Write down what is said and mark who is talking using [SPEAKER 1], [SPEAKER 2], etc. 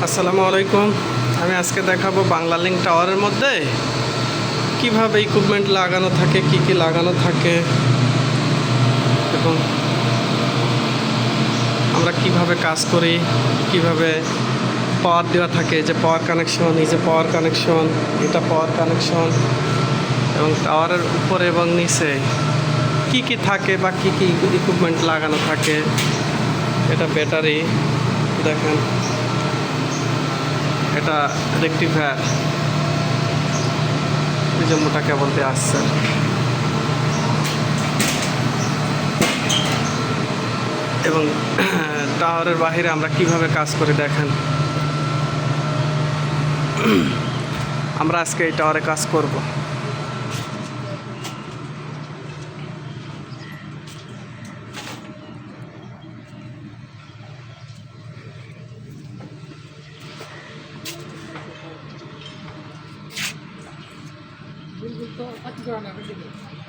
[SPEAKER 1] আসসালামু আলাইকুম। আমি আজকে দেখাবো বাংলালিংক টাওয়ারের মধ্যে কিভাবে ইকুইপমেন্ট লাগানো থাকে, কি কি লাগানো থাকে এবং আমরা কিভাবে কাজ করি, কিভাবে পাওয়ার দেওয়া থাকে, যে পাওয়ার কানেকশন, এই যে পাওয়ার কানেকশন, এটা পাওয়ার কানেকশন এবং টাওয়ারের উপরে এবং নিচে কি কি থাকে বা কি কি ইকুইপমেন্ট লাগানো থাকে। এটা ব্যাটারি, দেখেন এটা রেকটিফায়ার, এই যে মোটা কেবল দিয়ে আসছে। এবং টাওয়ারের বাহিরে আমরা কিভাবে কাজ করি দেখেন। আমরা আজকে এই টাওয়ারে কাজ করব।
[SPEAKER 2] बिल्कुल तो अच्छी गाना है।